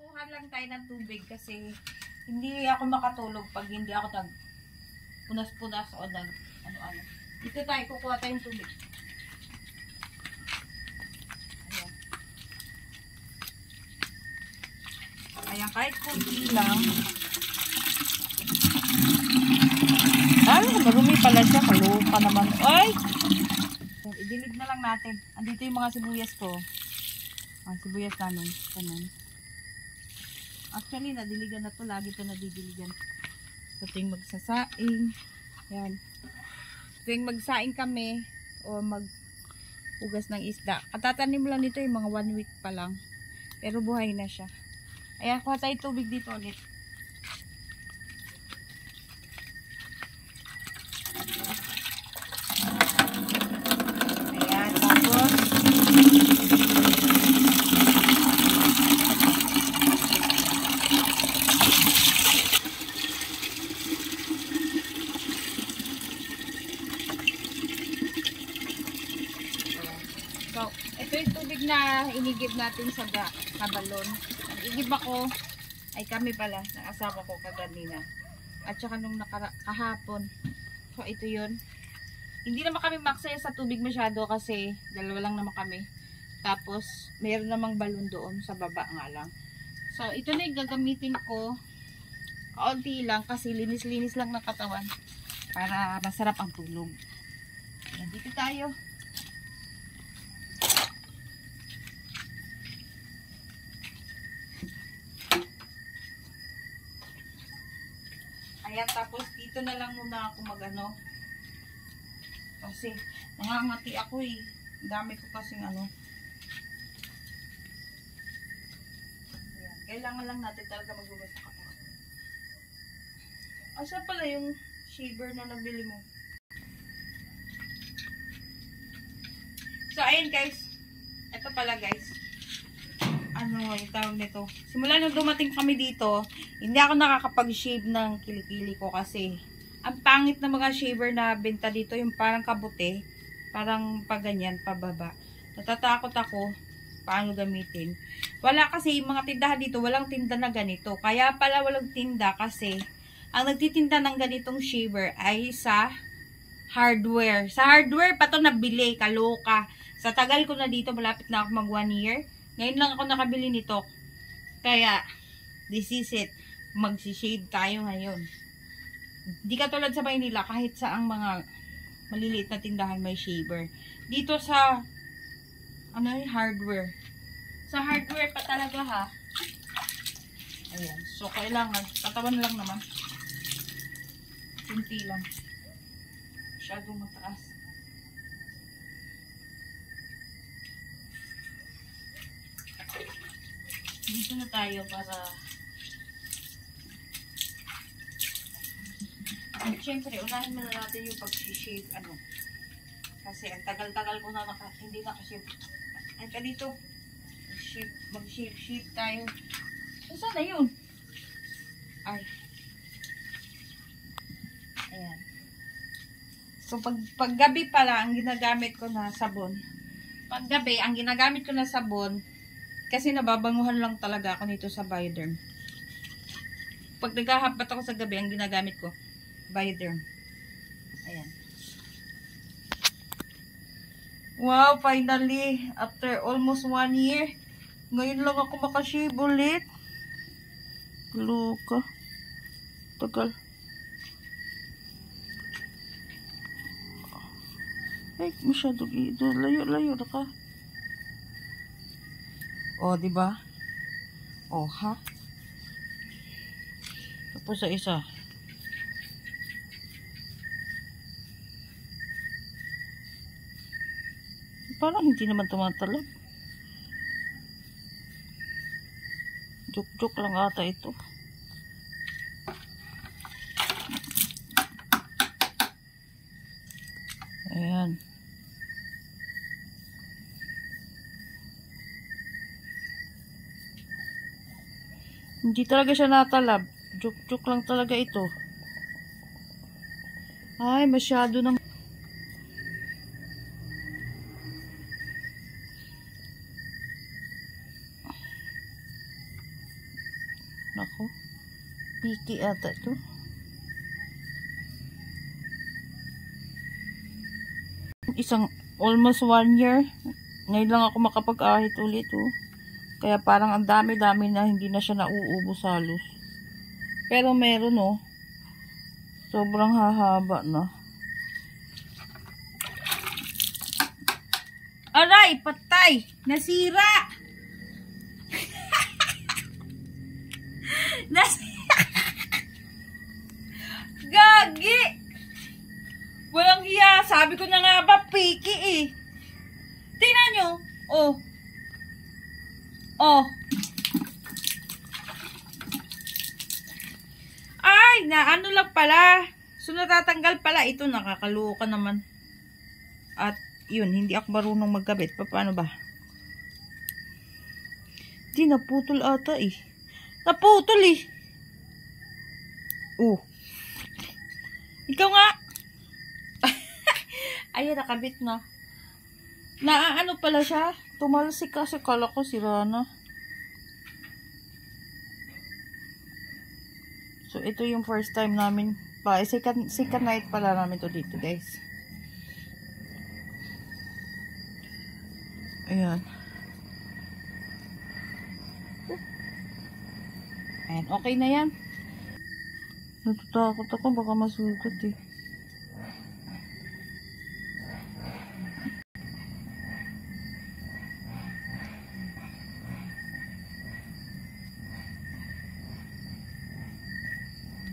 Kuha lang tayo ng tubig kasi hindi ako makatulog pag hindi ako punas-punas o ano-ano. Dito tayo kukuha tayong tubig. Ayan, kahit kunti lang. Ay, marumi pala siya. Kaluka naman. Ay! Idilig na lang natin. Andito yung mga sibuyas ko. Ang sibuyas namin. Ganun. Actually, nadiligan na to. Lagi ito nadidiligan. So, tuwing magsasaing. Yan. Tuwing magsaing kami o mag-ugas ng isda. Katatanim lang nito yung mga 1 week pa lang. Pero buhay na siya. Ayan, kuha tayo tubig dito ulit. Ayan, tapos so, ito yung tubig na inigib natin sa balon. Igib ako, ay kami pala, ng asawa ko kaganina. At saka nung kahapon. So, ito yun. Hindi naman kami maksaya sa tubig masyado kasi dalawa lang naman kami. Tapos, mayroon namang balon doon sa baba nga lang. So, ito na yung gagamitin ko. Kaunti lang kasi linis-linis lang ng katawan para masarap ang tulog. Nandito tayo. Ayan, tapos dito na lang muna ako magano. Kasi nangangati ako eh. Dami ko kasing ano. Ayan. Kailangan lang natin talaga maghugas ng katawan. Asa pala yung shaver na nabili mo? So, ayan guys. Ito pala guys. Ano yung tawag nito? Simula nung dumating kami dito, hindi ako nakakapag-shave ng kilikili ko kasi ang pangit na mga shaver na benta dito, yung parang kabuti, parang paganyan, pababa. Natatakot ako paano gamitin. Wala kasi, yung mga tindahan dito, walang tinda na ganito. Kaya pala walang tinda kasi ang nagtitinda ng ganitong shaver ay sa hardware. Sa hardware pa to nabili, kaloka. Sa tagal ko na dito, malapit na ako mag 1 year. Ngayon lang ako nakabili nito. Kaya, this is it. Magsishave tayo ngayon. Di katulad sa Maynila, kahit sa ang mga maliliit na tindahan may shaver. Dito sa, ano yung hardware. Sa hardware pa talaga ha. Ayan. So, kailangan, katawan lang naman. Kunti lang. Masyadong mataas. Dito na tayo para siyempre, unahin muna natin yung pag-shave ano. Kasi ang tagal-tagal ko na hindi nakashave. Ay ka dito. Mag-shave tayo. Saan na yun? Ay. Ayan. So, paggabi pala, ang ginagamit ko na sabon. Paggabi, ang ginagamit ko na sabon, kasi nababanguhan lang talaga ako nito sa Bioderm. Pag naghahabat ako sa gabi, ang ginagamit ko, Bioderm. Ayan. Wow, finally, after almost 1 year, ngayon lang ako makashave ulit. Luka. Tagal. Ay, masyado. Layo-layo na ka. O, diba? O, ha? Tapos sa isa. Parang hindi naman tumatalab. Joke-joke lang ata ito. Ayan. Hindi talaga siya natalab. Joke-joke lang talaga ito. Ay, masyado ng... Nako. Piki ata to. Almost 1 year. Ngayon lang ako makapag-ahit ulit, oh. Kaya parang ang dami-dami na hindi na siya nauubos halos. Pero meron, oh. Sobrang hahaba na. Aray, patay! Nasira! Nasira! Gagi! Walang hiya. Sabi ko na nga ba, piki eh. Tingnan nyo. Oh. Oh. Ay, na ano lang pala. So, natatanggal pala. Ito, nakakaloka naman. At, yun, hindi ako marunong magkabit. Paano ba? Di, naputol ata eh. Naputol eh. Oh. Ikaw nga. Ayan, nakabit na. Naaano pala siya? Tumalsik kasi kala ko sira na. So, ito yung first time namin. Second night pala namin to dito, guys. Ayan. Ayan, okay na yan. Natatakot ako, baka masugat eh.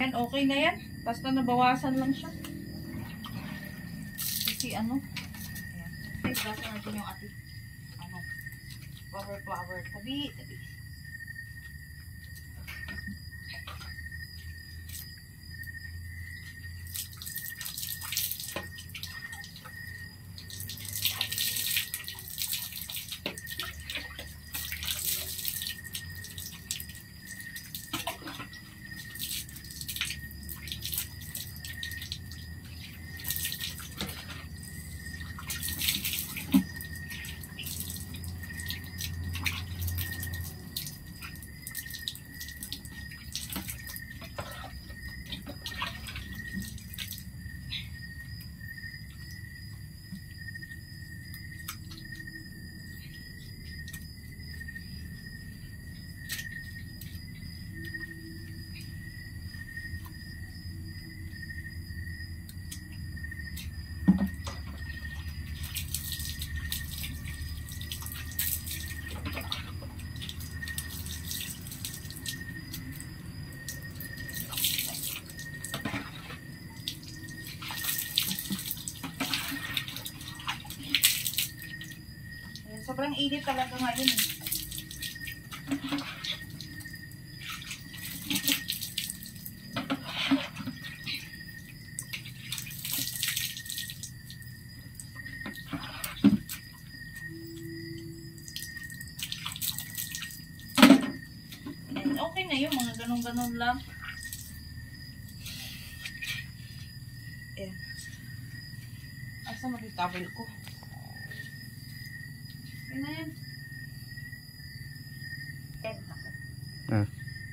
Ayan, okay na yan. Basta nabawasan lang siya. Kasi ano, ayan. Ay, basta natin yung ati. Ano, flower. Tabi. Sobrang init talaga ngayon eh. Okay na yun, mga ganun-ganun lang. Ayan. Asa mag-towel ko?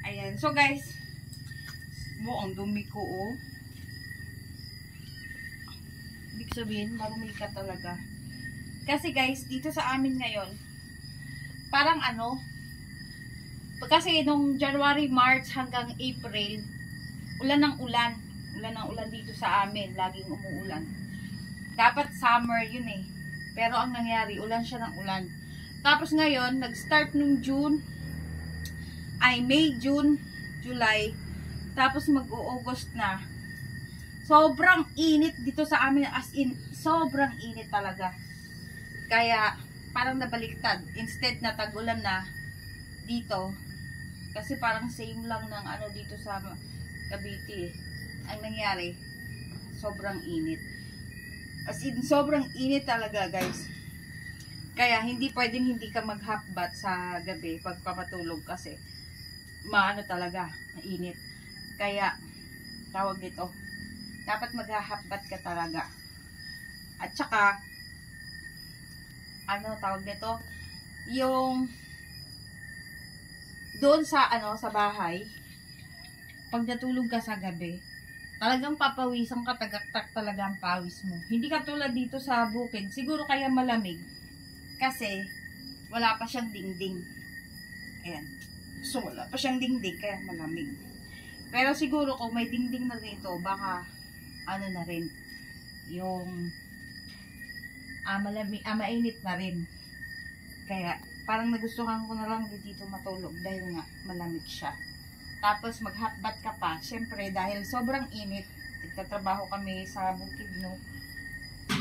Ayan. So guys, ang dumi ko oh. Ibig sabihin, marumi ka talaga. Kasi guys, dito sa amin ngayon, parang ano, kasi nung January, March hanggang April, ulan ng ulan. Ulan ng ulan dito sa amin. Laging umuulan. Dapat summer yun eh. Pero ang nangyari, ulan siya ng ulan. Tapos ngayon, nag-start nung May, June, July. Tapos mag-August na. Sobrang init dito sa amin. As in, sobrang init talaga. Kaya, parang nabaliktad. Instead na tag-ulan na dito. Kasi parang same lang ng ano dito sa Cavite. Ang nangyari, sobrang init. As in, sobrang init talaga, guys. Kaya, hindi pwedeng hindi ka mag-half bath sa gabi pagpapatulog kasi maano talaga, mainit. Kaya, tawag dito, dapat mag-half bath ka talaga. At saka, ano tawag dito, yung doon sa, sa bahay, pag natulog ka sa gabi, talagang papawisan ka, tagaktak talaga ang pawis mo. Hindi ka tulad dito sa bukid. Siguro kaya malamig. Kasi, wala pa siyang dingding. Ayan. So, wala pa siyang dingding, kaya malamig. Pero siguro kung may dingding na dito, baka, ano na rin, yung, malamig, mainit na rin. Kaya, parang nagustuhan ko na lang dito matulog dahil nga malamig siya. Tapos mag-hotbath ka pa. Siyempre, dahil sobrang init, nagtatrabaho kami sa bukid, no.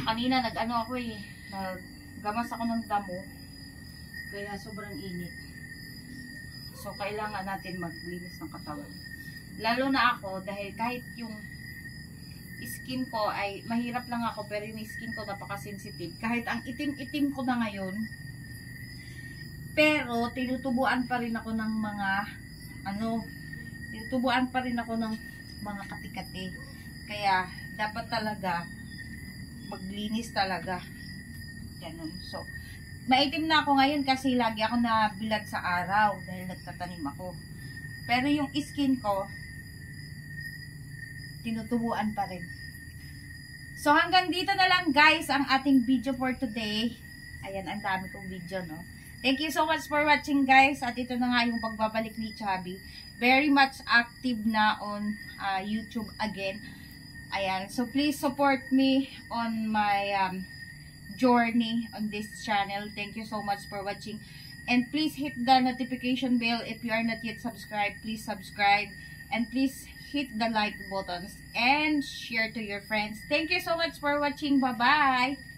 Kanina, nag-ano ako naggamas ako ng damo. Kaya sobrang init. So, kailangan natin maglinis ng katawan. Lalo na ako, dahil kahit yung skin ko ay, mahirap lang ako, pero yung skin ko napaka-sensitive. Kahit ang itim-itim ko na ngayon, pero tinutubuan pa rin ako ng mga, tinutubuan pa rin ako ng mga kati-kati. Kaya, dapat talaga, maglinis talaga. Ganun. So, maitim na ako ngayon kasi lagi ako nabilad sa araw dahil nagtatanim ako. Pero yung skin ko, tinutubuan pa rin. So, hanggang dito na lang guys ang ating video for today. Ayan, ang dami kong video, no? Thank you so much for watching guys. At ito na nga yung pagbabalik ni Chubby. Very much active na on YouTube again. Ayan, so please support me on my journey on this channel. Thank you so much for watching. And please hit the notification bell if you are not yet subscribed. Please subscribe. And please hit the like buttons and share to your friends. Thank you so much for watching. Bye-bye!